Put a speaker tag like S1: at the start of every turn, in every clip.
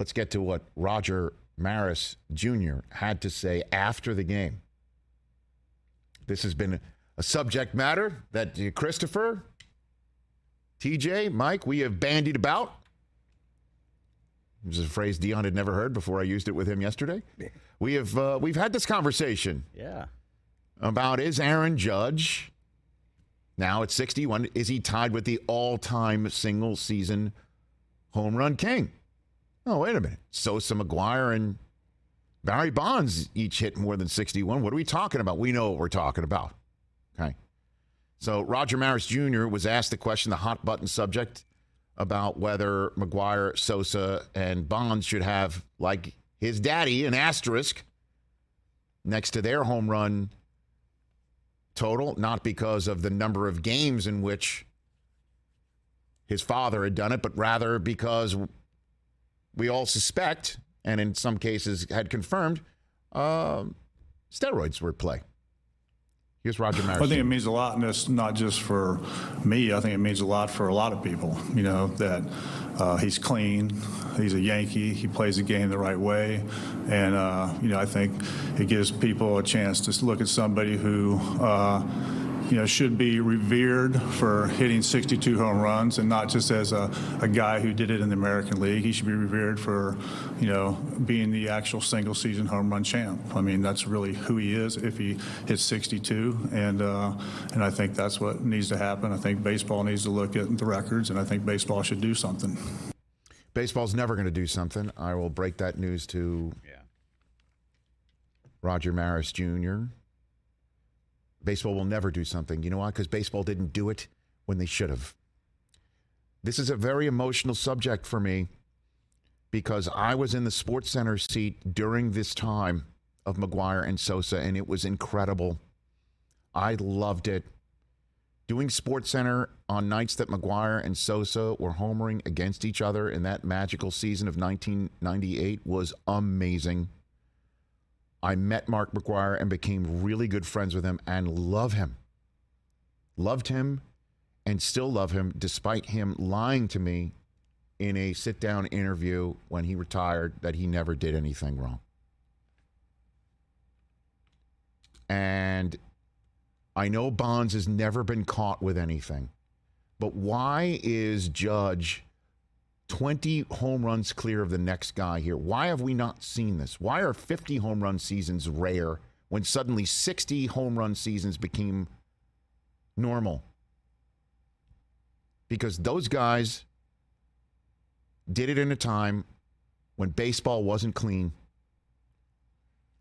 S1: let's get to what Roger Maris Jr. had to say after the game. This has been a subject matter that Christopher, TJ, Mike, we have bandied about. This is a phrase Dion had never heard before I used it with him yesterday. We've had this conversation.
S2: Yeah.
S1: About, is Aaron Judge, now at 61, is he tied with the all-time single-season home run king? Oh, wait a minute. Sosa, McGuire, and Barry Bonds each hit more than 61. What are we talking about? We know what we're talking about. Okay. So Roger Maris Jr. was asked the question, the hot-button subject, about whether McGuire, Sosa, and Bonds should have, like his daddy, an asterisk next to their home run total, not because of the number of games in which his father had done it, but rather because we all suspect, and in some cases had confirmed, steroids were at play. Here's Roger Maris.
S3: I think it means a lot, and it's not just for me. I think it means a lot for a lot of people, that he's clean, he's a Yankee, he plays the game the right way, and, I think it gives people a chance to look at somebody who, should be revered for hitting 62 home runs, and not just as a guy who did it in the American League. He should be revered for, being the actual single-season home run champ. I mean, that's really who he is if he hits 62, and I think that's what needs to happen. I think baseball needs to look at the records, and I think baseball should do something.
S1: Baseball's never going to do something. I will break that news to Roger Maris Jr. Baseball will never do something. You know why? Because baseball didn't do it when they should have. This is a very emotional subject for me because I was in the Sports Center seat during this time of McGuire and Sosa, and it was incredible. I loved it. Doing Sports Center on nights that McGuire and Sosa were homering against each other in that magical season of 1998 was amazing. I met Mark McGuire and became really good friends with him and love him. Loved him and still love him despite him lying to me in a sit-down interview when he retired that he never did anything wrong. And I know Bonds has never been caught with anything, but why is Judge 20 home runs clear of the next guy here? Why have we not seen this? Why are 50 home run seasons rare when suddenly 60 home run seasons became normal? Because those guys did it in a time when baseball wasn't clean.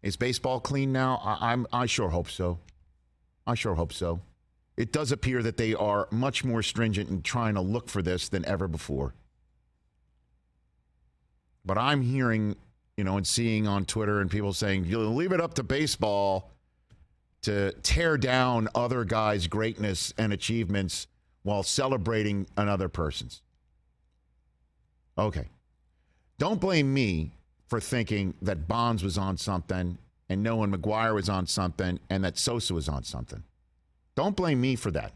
S1: Is baseball clean now? I sure hope so. I sure hope so. It does appear that they are much more stringent in trying to look for this than ever before. But I'm hearing, and seeing on Twitter and people saying, you'll leave it up to baseball to tear down other guys' greatness and achievements while celebrating another person's. Okay. Don't blame me for thinking that Bonds was on something and knowing McGuire was on something and that Sosa was on something. Don't blame me for that.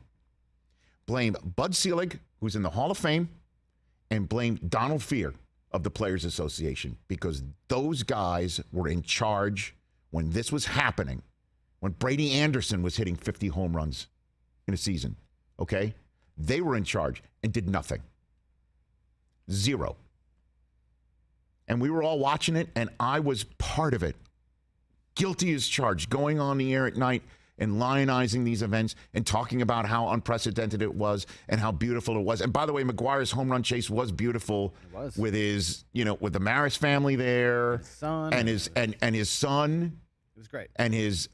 S1: Blame Bud Selig, who's in the Hall of Fame, and blame Donald Fear of the Players Association, because those guys were in charge when this was happening, when Brady Anderson was hitting 50 home runs in a season, okay? They were in charge and did nothing. Zero. And we were all watching it, and I was part of it. Guilty as charged, going on the air at night and lionizing these events and talking about how unprecedented it was and how beautiful it was. And by the way, McGuire's home run chase was beautiful.
S2: It was.
S1: With his, with the Maris family there,
S2: his son,
S1: and his son.
S2: It was great.
S1: And his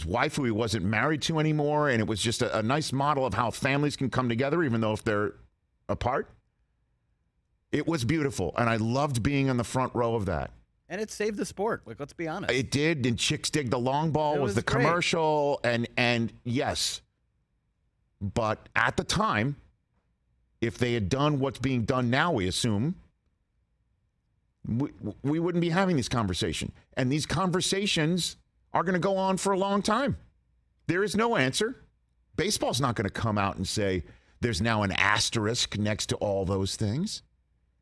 S1: wife, who he wasn't married to anymore, and it was just a nice model of how families can come together, even though if they're apart. It was beautiful, and I loved being on the front row of that.
S2: And it saved the sport. Like, let's be honest.
S1: It did. And Chicks Dig the Long Ball was the
S2: great
S1: commercial. And yes. But at the time, if they had done what's being done now, we assume, we wouldn't be having this conversation. And these conversations are going to go on for a long time. There is no answer. Baseball's not going to come out and say there's now an asterisk next to all those things.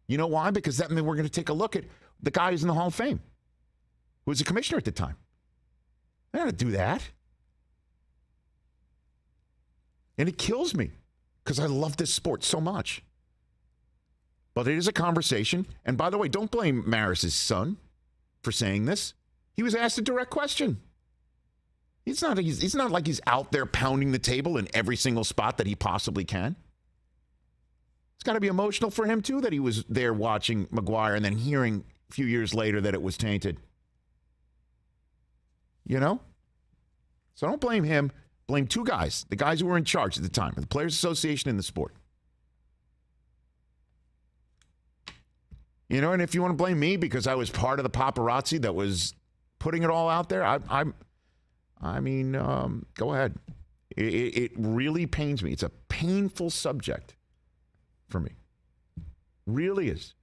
S1: You know why? Because that means we're going to take a look at the guy who's in the Hall of Fame, who was a commissioner at the time. They're not going to do that. And it kills me because I love this sport so much. But it is a conversation. And by the way, don't blame Maris's son for saying this. He was asked a direct question. He's not like he's out there pounding the table in every single spot that he possibly can. It's got to be emotional for him, too, that he was there watching McGwire and then hearing a few years later that it was tainted. You know? So don't blame him. Blame two guys, the guys who were in charge at the time, the Players Association and the sport. You know, and if you want to blame me because I was part of the paparazzi that was putting it all out there, I mean, go ahead. It really pains me. It's a painful subject for me. Really is.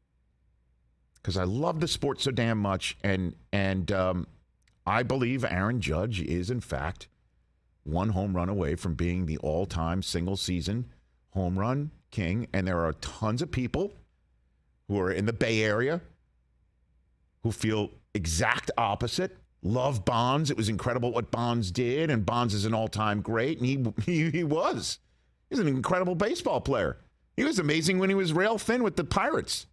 S1: Because I love the sport so damn much, and I believe Aaron Judge is, in fact, one home run away from being the all-time single-season home run king, and there are tons of people who are in the Bay Area who feel exact opposite. Love Bonds. It was incredible what Bonds did, and Bonds is an all-time great, and he was. He's an incredible baseball player. He was amazing when he was rail thin with the Pirates.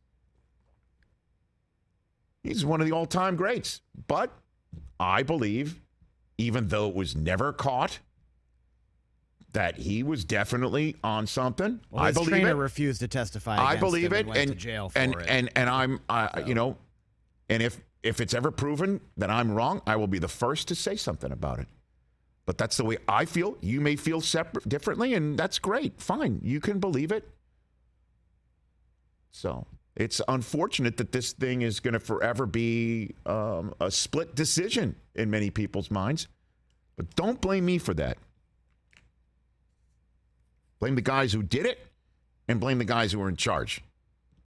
S1: He's one of the all-time greats. But I believe, even though it was never caught, that he was definitely on something.
S2: Well, his trainer refused to testify.
S1: I believe it,
S2: and went to jail for it.
S1: And I'm, you know, and if it's ever proven that I'm wrong, I will be the first to say something about it. But that's the way I feel. You may feel separate, differently, and that's great. Fine, you can believe it. So it's unfortunate that this thing is going to forever be a split decision in many people's minds. But don't blame me for that. Blame the guys who did it and blame the guys who were in charge.